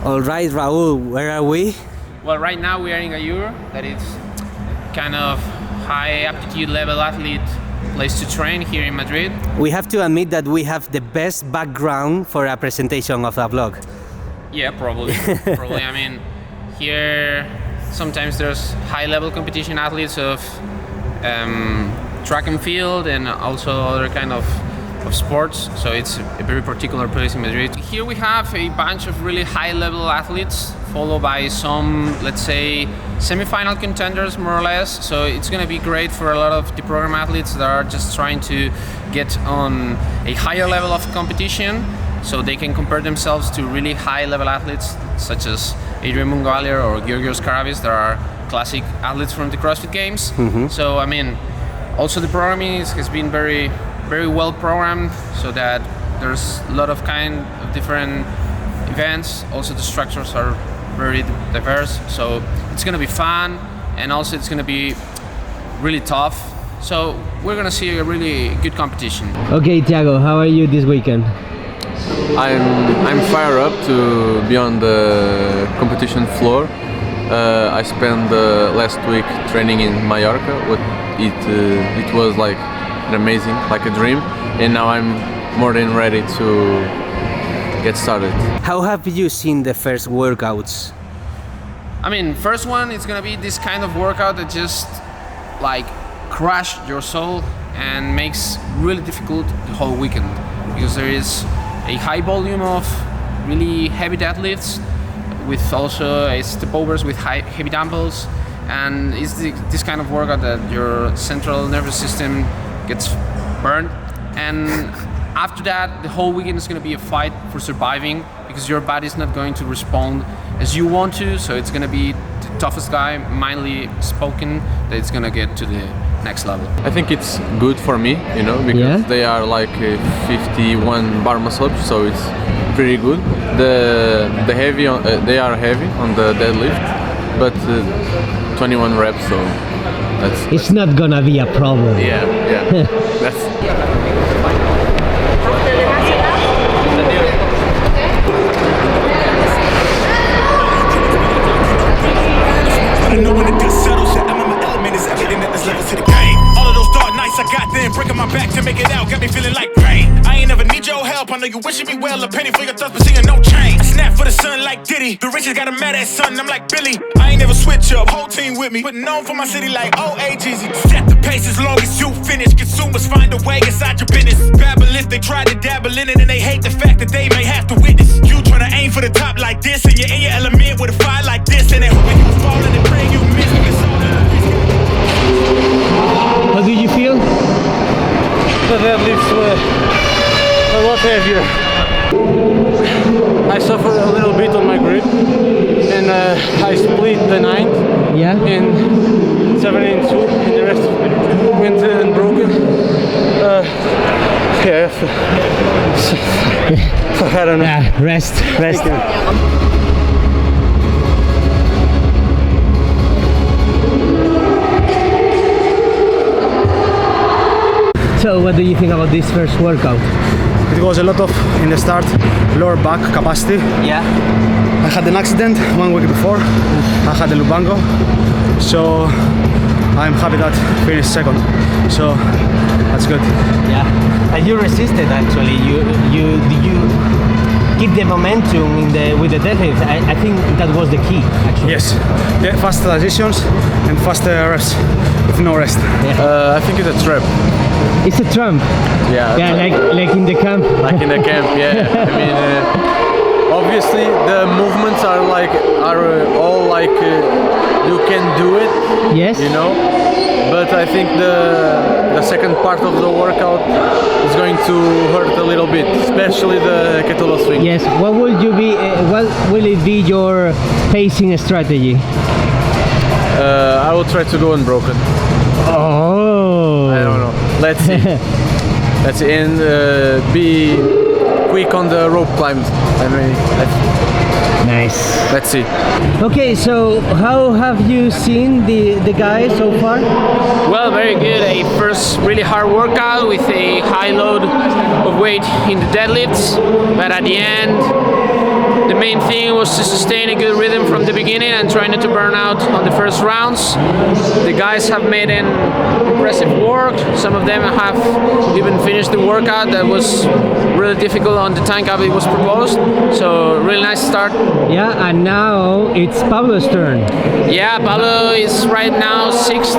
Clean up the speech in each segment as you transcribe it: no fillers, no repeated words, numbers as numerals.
All right, Raul, where are we? Well, right now we are in Ayur, that is kind of high aptitude level athlete place to train here in Madrid. We have to admit that we have the best background for a presentation of a vlog. Yeah, probably. I mean, here sometimes there's high-level competition athletes of track and field and also other kind of sports, so it's a very particular place in Madrid. Here we have a bunch of really high-level athletes, followed by some, let's say, semi-final contenders, more or less. So it's going to be great for a lot of the program athletes that are just trying to get on a higher level of competition, so they can compare themselves to really high-level athletes such as Adrian Mungalier or Georgios Karabis, that are classic athletes from the CrossFit Games. Mm-hmm. So I mean, also the programming has been very well programmed, so that there's a lot of kind of different events. Also the structures are very diverse, so it's going to be fun, and also it's going to be really tough. So we're going to see a really good competition. Okay, Thiago, how are you this weekend? I'm fired up to be on the competition floor. I spent the last week training in Mallorca. It was like amazing, like a dream, and now I'm more than ready to get started. How have you seen the first workouts? I mean, first one is gonna be this kind of workout that just like crush your soul and makes really difficult the whole weekend, because there is a high volume of really heavy deadlifts with also a step overs with heavy dumbbells, and it's this kind of workout that your central nervous system gets burned, and after that the whole weekend is going to be a fight for surviving, because your body is not going to respond as you want to, so it's going to be the toughest guy, mindly spoken, that it's going to get to the next level. I think it's good for me, you know, because they are like 51 bar muscle ups, so it's pretty good. The heavy they are heavy on the deadlift, but 21 reps, so it's not gonna be a problem. Yeah. That's I know when the dust settles, I'm in my element, is everything that there's levels to the game. All of those dark nights I got then, breaking my back to make it out, got me feeling like rain. I ain't never need your help, I know you wishing me well, a penny for your thoughts, but seeing no change. I snap for the sun like Diddy, the riches got a mad ass son, I'm like Billy. I ain't never switch up, whole team with me, but known for my city like OAGZ. Set the pace as long as you finish, consumers find a way inside your business. Babble if they try to dabble in it, and they hate the fact that they may have to witness. You tryna aim for the top like this, and you're in your element with a fire like this, and they hoping you fall and they praying you miss. How do you feel? The deadlifts were a lot heavier. I suffered a little bit on my grip, and I split the 9th in 7 and 2, and the rest went unbroken. I don't know. Rest. So what do you think about this first workout? It was a lot of, in the start, lower back capacity. Yeah. I had an accident 1 week before. I had a lumbago, so I'm happy that I finished second. So that's good. Yeah. And you resisted actually. You keep the momentum with the deadlift. I think that was the key actually. Yes. Yeah, fast transitions and faster reps with no rest. I think it's a trap. It's a trump. Yeah, like in the camp. Like in the camp, yeah. I mean, obviously the movements are all like you can do it. Yes. You know, but I think the second part of the workout is going to hurt a little bit, especially the kettlebell swing. Yes. What will it be your pacing strategy? I will try to go unbroken. Oh. I don't know. Let's see. Let's see, and be quick on the rope climbs. I mean, nice. Let's see. Okay, so how have you seen the guys so far? Well, very good. A first really hard workout with a high load of weight in the deadlifts, but at the end the main thing was to sustain a good rhythm from the beginning and try not to burn out on the first rounds. The guys have made an impressive work. Some of them have even finished the workout that was really difficult on the time cap it was proposed. So really nice start. Yeah, and now it's Pablo's turn. Yeah, Pablo is right now 6th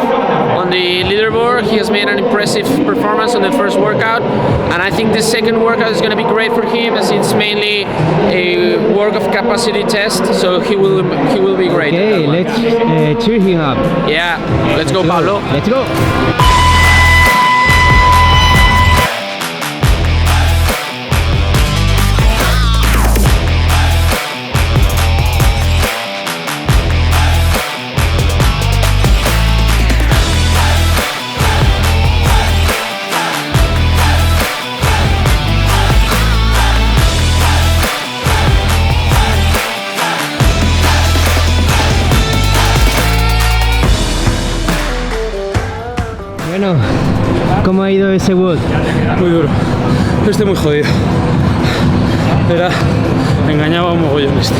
on the leaderboard. He has made an impressive performance on the first workout, and I think the second workout is going to be great for him as it's mainly a work of capacity test, so he will be great. Okay, let's cheer him up. Yeah, let's go, Pablo. Let's go. Bueno, ¿cómo ha ido ese WOD? Muy duro. Estoy muy jodido. Me engañaba un mogollón este.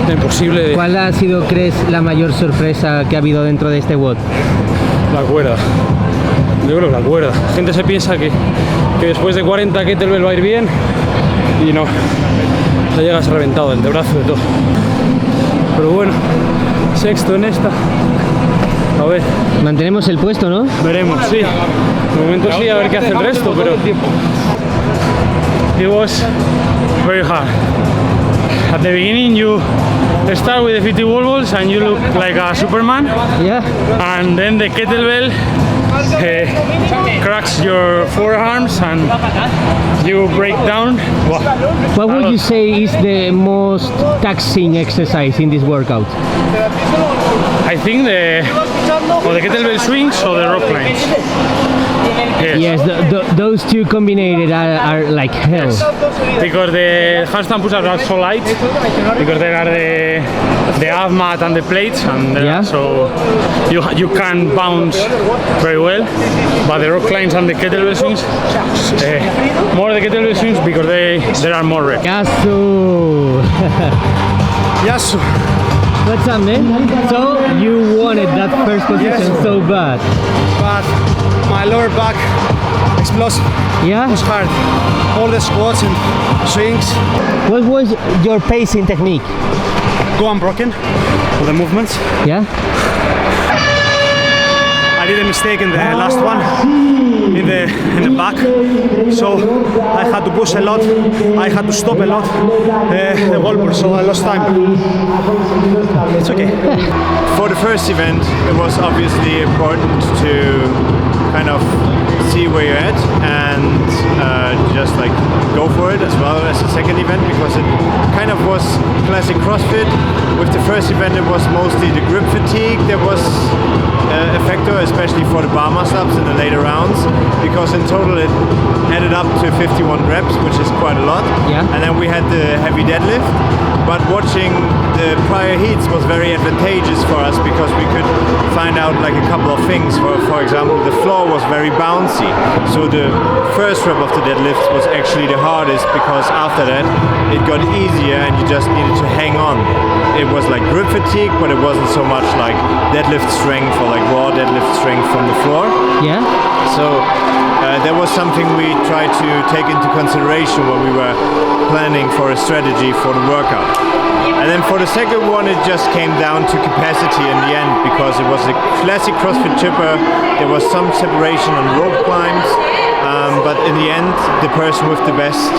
Era imposible de... ¿Cuál ha sido, crees, la mayor sorpresa que ha habido dentro de este WOD? La cuerda. Yo creo que la cuerda. La gente se piensa que después de 40 kettlebell va a ir bien y no. Ya llegas reventado, el brazo de todo. Pero bueno, 6º en esta. A ver. Mantenemos el puesto, ¿no? Veremos, sí. De momento sí, a ver qué hace el resto, pero... It was very hard. At the beginning you start with the 50 wall balls and you look like a Superman. Yeah. And then the kettlebell cracks your forearms and you break down. What would you say is the most taxing exercise in this workout? I think the kettlebell swings or the rock climbs. Yes, those two combined are like hell. Because the handstand push-ups are so light, because there are the half mat and the plates, and Yeah. so you can bounce very well. But the rock climbs and the kettlebell swings, more the kettlebell swings because there are more reps. Yasu! Yasu. What's up, man? So you wanted that first position so bad. But my lower back explosive. Yeah? It was hard. All the squats and swings. What was your pacing technique? Go unbroken for the movements. Yeah? I did a mistake in the last one in the back, so I had to push a lot. I had to stop a lot the wall pull, so I lost time. It's okay. For the first event, it was obviously important to kind of see where you're at and just like go for it, as well as the second event, because it kind of was classic CrossFit. With the first event, it was mostly the grip fatigue that was a factor, especially for the bar muscle-ups in the later rounds, because in total it added up to 51 reps, which is quite a lot. Yeah. And then we had the heavy deadlift, but watching the prior heats was very advantageous for us because we could find out like a couple of things. For example, the floor was very bouncy, so the first rep of the deadlift was actually the hardest, because after that it got easier and you just needed to hang on. It was like grip fatigue, but it wasn't so much like deadlift strength or like raw deadlift strength from the floor. Yeah? So that was something we tried to take into consideration when we were planning for a strategy for the workout. And then for the second one, it just came down to capacity in the end, because it was a classic CrossFit chipper. There was some separation on rope climbs, but in the end, the person with the best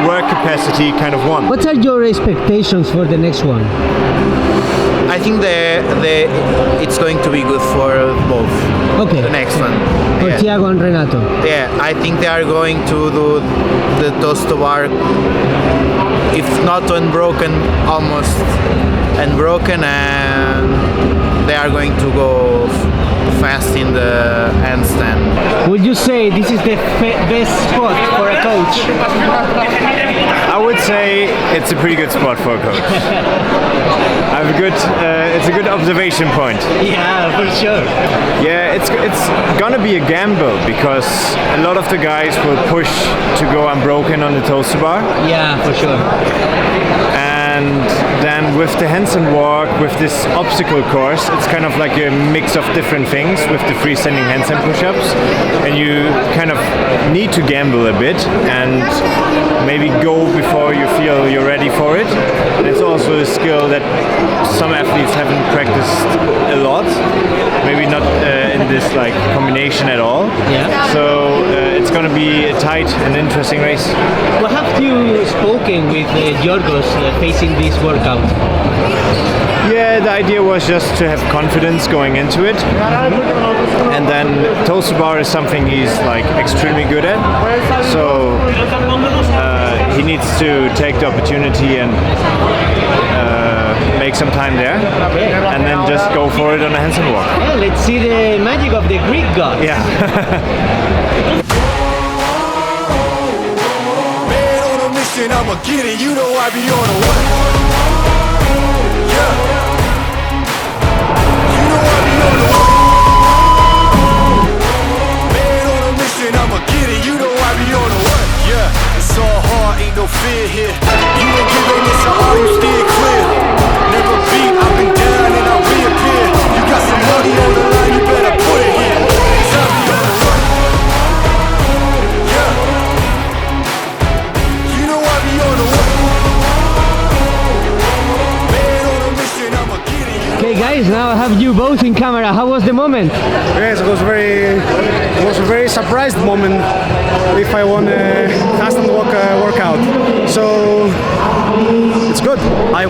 work capacity kind of won. What are your expectations for the next one? I think it's going to be good for both. Okay. The next one. For Yeah. Thiago and Renato. Yeah, I think they are going to do the toes to bar, if not unbroken, almost unbroken, and they are going to go fast in the handstand. Would you say this is the best spot for a coach? I would say it's a pretty good spot for a coach. I have a good, it's a good observation point. Yeah, for sure. Yeah, it's gonna be a gamble because a lot of the guys will push to go unbroken on the toaster bar. Yeah, for sure. And then with the handstand walk, with this obstacle course, it's kind of like a mix of different things with the freestanding handstand push-ups, and you kind of need to gamble a bit and maybe go before you feel you're ready for it. And it's also a skill that some athletes haven't practiced a lot, maybe not in this like combination at all. Yeah. So it's going to be a tight and interesting race. What have you spoken with Yorgos facing this workout? Yeah, the idea was just to have confidence going into it, and then toaster bar is something he's like extremely good at. So he needs to take the opportunity and make some time there, and then just go for it on a handstand walk. Yeah, let's see the magic of the Greek god. Yeah. Man on a mission, I'ma get it. You know I be on a what? Yeah. You know I be on a what? Man on a mission, I'ma get it. You know I be on a what? Yeah. It's all hard, ain't no fear here. You ain't giving this a all, you steer clear. Never beat, I've been down and I'll reappear. You got some money on the line, you better put it here. Tell me on the run. Yeah. You know I be on the run. Man on a mission, I'ma get it. Okay guys, now I have you both in camera. How was the moment? Yes, it was a very surprised moment if I won a handstand walk workout. So it's good. I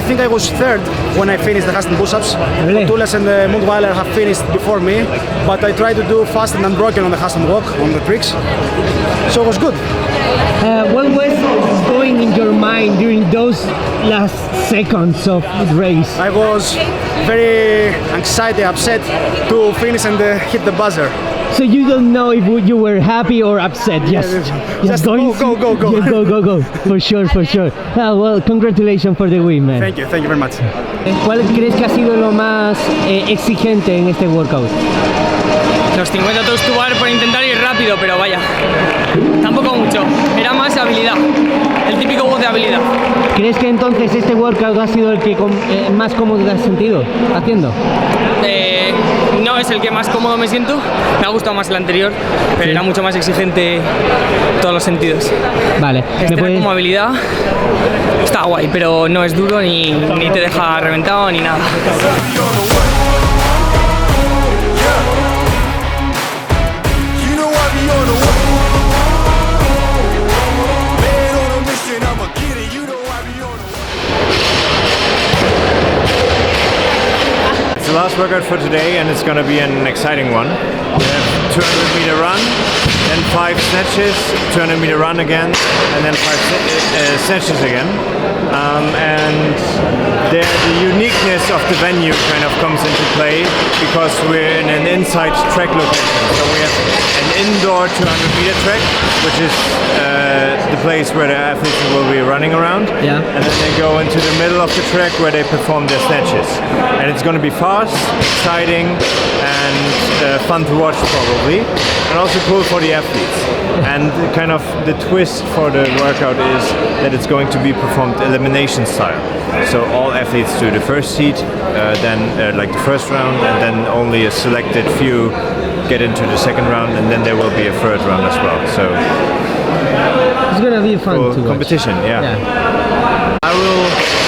think I was third when I finished the handstand push-ups. Really? Tules and Mundweiler have finished before me, but I tried to do fast and unbroken on the handstand walk on the tricks. So it was good. What was going in your mind during those last seconds of the race? I was very excited, upset to finish and hit the buzzer. So you don't know if you were happy or upset? Just go. Yeah, go. For sure. Well, congratulations for the win, man. Thank you very much. ¿Cuál crees que ha sido lo más exigente en este workout? Los 50 toes to bar por intentar ir rápido, pero vaya, tampoco mucho, era más habilidad, el típico voz de habilidad. ¿Crees que entonces este workout ha sido el que más cómodo te has sentido haciendo? No es el que más cómodo me siento, me ha gustado más el anterior, pero era mucho más exigente en todos los sentidos. Vale. Como habilidad está guay, pero no es duro ni te deja reventado ni nada. It's the last workout for today, and it's going to be an exciting one. We have 200-meter run, then 5 snatches, 200-meter run again, and then 5 snatches again. And the uniqueness of the venue kind of comes into play because we're in an inside track location. So we have an indoor 200-meter track, which is the place where the athletes will be running around. Yeah. And then they go into the middle of the track where they perform their snatches. And it's going to be fast, exciting, and fun to watch probably, and also cool for the athletes. And kind of the twist for the workout is that it's going to be performed elimination style. So all athletes do the first heat, then like the first round, and then only a selected few get into the second round, and then there will be a third round as well. So it's gonna be fun to watch. Competition, yeah.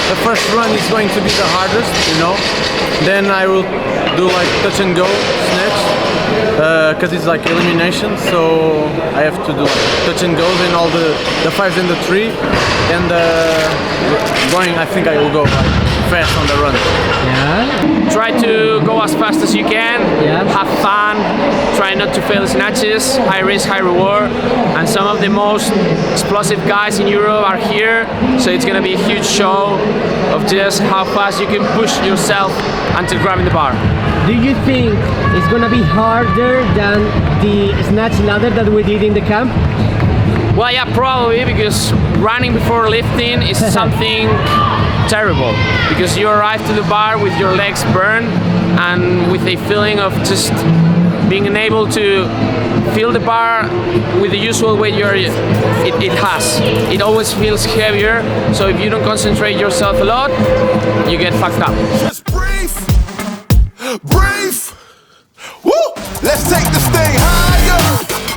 The first run is going to be the hardest, you know. Then I will do like touch and go snatch, because it's like elimination. So I have to do like touch and go, then all the 5s and the 3, and going. I think I will go like fast on the run. Yeah. Try to go as fast as you can, Yeah. have fun, try not to fail snatches, high risk, high reward, and some of the most explosive guys in Europe are here, so it's gonna be a huge show of just how fast you can push yourself until grabbing the bar. Do you think it's gonna be harder than the snatch ladder that we did in the camp? Well, yeah, probably, because running before lifting is something terrible, because you arrive to the bar with your legs burned and with a feeling of just being unable to feel the bar with the usual weight it has. It always feels heavier, so if you don't concentrate yourself a lot, you get fucked up. Just breathe, breathe. Woo! Let's take this thing higher,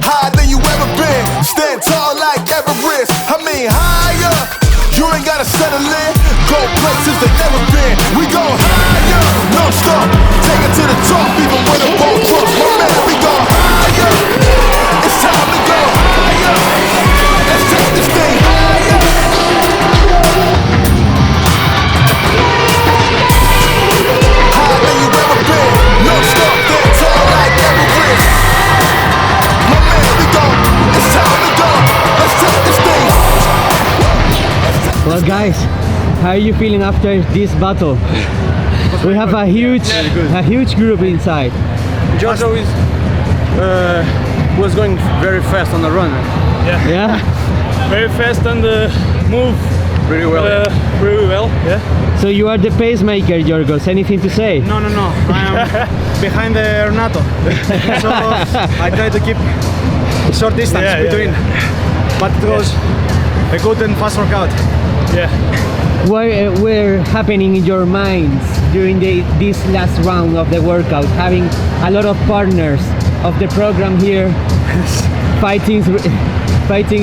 higher than you ever been. Stand tall like Everest. I mean higher. You ain't gotta settle in. Go places they never been. We go higher, no stop. Take it to the top, even when the boat drops. My man, we go higher. It's time to go higher. Let's take this thing higher. Higher than you ever been. No stop, stand tall like Everest. My man, we go. It's time to go. Let's take this thing. Well, guys, how are you feeling after this battle? We have a huge group inside. Giorgio was going very fast on the run. Yeah. Very fast and move Pretty well. Pretty well. Yeah. So you are the pacemaker, Yorgos. Anything to say? No. I am behind the Renato. So I try to keep short distance between. But it was a good and fast workout. Yeah. What were happening in your minds during this last round of the workout? Having a lot of partners of the program here, fighting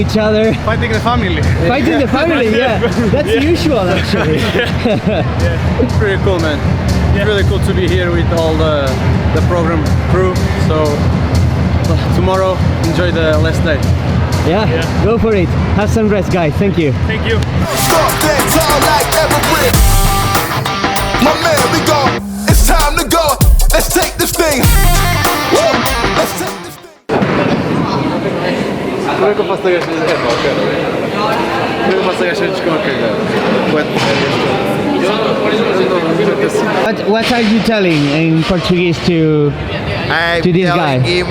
each other. Fighting the family. Fighting the family, yeah. That's usual, actually. It's pretty cool, man. It's really cool to be here with all the program crew. So tomorrow, enjoy the last day. Yeah, go for it. Have some rest, guys. Thank you. Thank you. Stop that tall like Everest. My man, we go. It's time to go. Let's take this thing. Woo! Let's take this thing. What are you telling in Portuguese to I'm this telling guy? him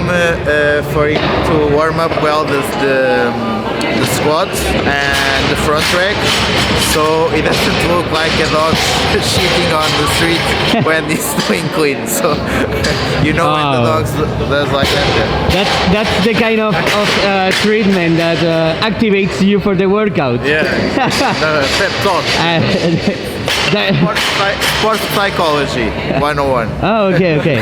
for him to warm up well the squat and the front rack, so it doesn't look like a dog shitting on the street when he's doing clean. So you know when the dogs does like that. That's the kind of treatment that activates you for the workout. Yeah, the pep talk. Sports psychology 101. Oh, okay.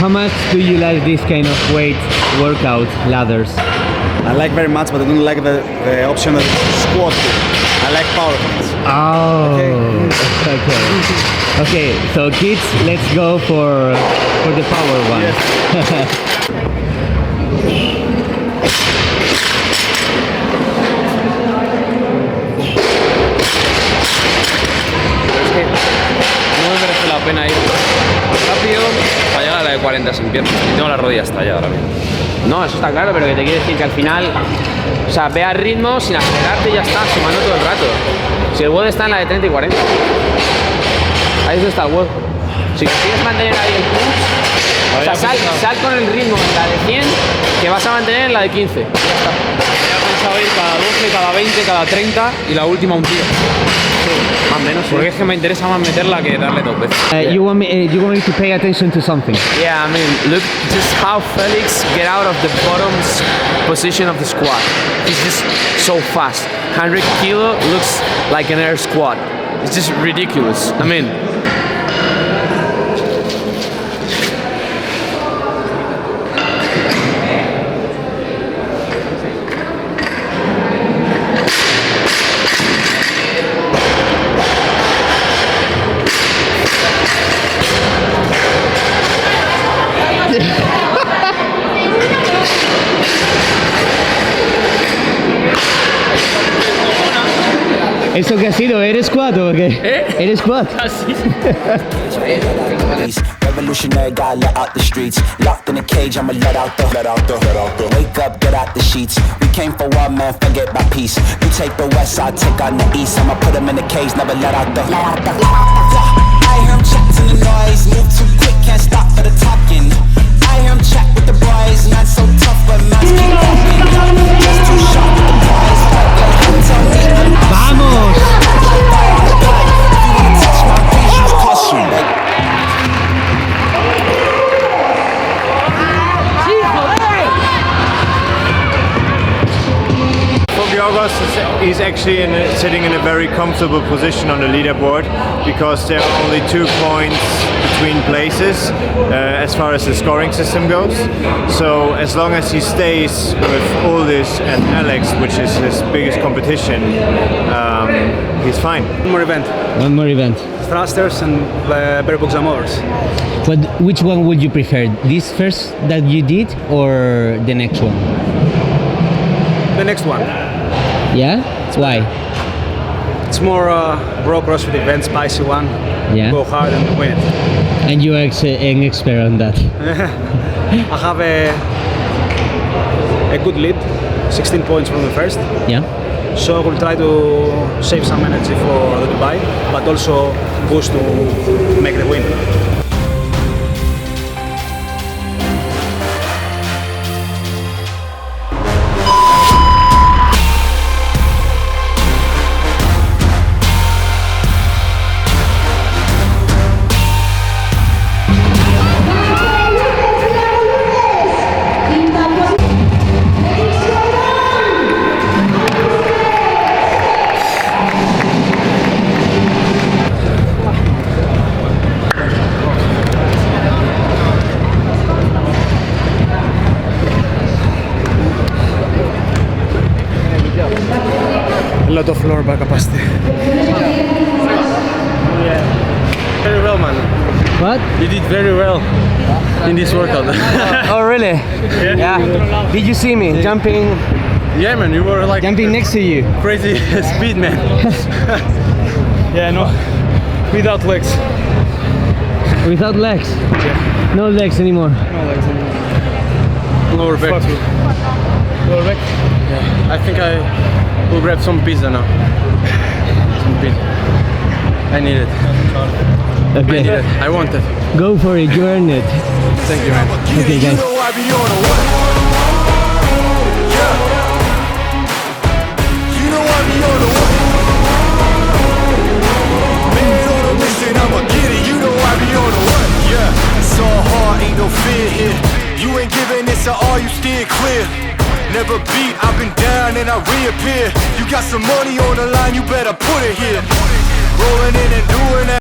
How much do you like this kind of weight workout ladders? I like very much, but I don't like the option of squat. I like power cleans. Oh, okay. So kids, let's go for the power one. No me merece la pena ir rápido para llegar a la de 40 sin piernas. Y tengo la rodilla estallada ahora mismo. No, eso está claro, pero que te quiero decir que al final, o sea, ve al ritmo sin acelerarte y ya está, sumando todo el rato. Si el WOD está en la de 30 y 40, ahí es donde está el WOD. Si quieres mantener ahí el punch, o sea, sal con el ritmo en la de 100 que vas a mantener en la de 15. Ya está. Había pensado ir cada 12, cada 20, cada 30 y la última un tiro. Más o menos, Porque es que me interesa más meterla que darle dos veces. You want me to pay attention to something? Yeah, I mean, look just how Felix get out of the bottom position of the squat. He's just so fast. 100 kilo looks like an air squat. It's just ridiculous. I mean, ¿Eso qué ha sido? ¿Eres squad o qué? ¿Eres squad? Casi. Revolutionary guy let out the streets. Locked in a cage, I'ma let out the. Wake up, get out the sheets. We came for one man, forget my peace. You take the west, I take on the east. I'ma put him in the cage, never let out the. I hear him chat to the noise. Move too quick, can't stop for the talking. I hear him chat with the boys. Man so tough, but man's keep walking. Just too sharp with the boys. Tell me I'm ¡Vamos! if you wanna touch my beats, use caution. He's actually sitting in a very comfortable position on the leaderboard because there are only 2 points between places as far as the scoring system goes. So as long as he stays with Uldis and Alex, which is his biggest competition, he's fine. One more event. One more event. Thrusters and bare books and motors. But which one would you prefer? This first that you did or the next one? The next one. Yeah? Why? It's more raw CrossFit event, spicy one. Yeah. Go hard and win it. And you are an expert on that. I have a good lead, 16 points from the first. Yeah? So I will try to save some energy for the Dubai, but also push to make the win. A lot of lower back capacity. Very well, man. What? You did very well in this workout. Oh, really? Yeah. Did you see me jumping Yeah, man, you were like next to you? crazy speed, man. Yeah, no, without legs. Without legs? Yeah. No legs anymore. Lower back too. Lower back? Yeah. I think I will grab some pizza now. Some pizza. I need it. Okay. I need it. I want it. Go for it, you earned it. Thank you, man. Okay, guys. Ain't no fear here. You ain't giving this at all, you steer clear. Never beat, I've been down and I reappear. You got some money on the line, you better put it here. Rolling in and doing that.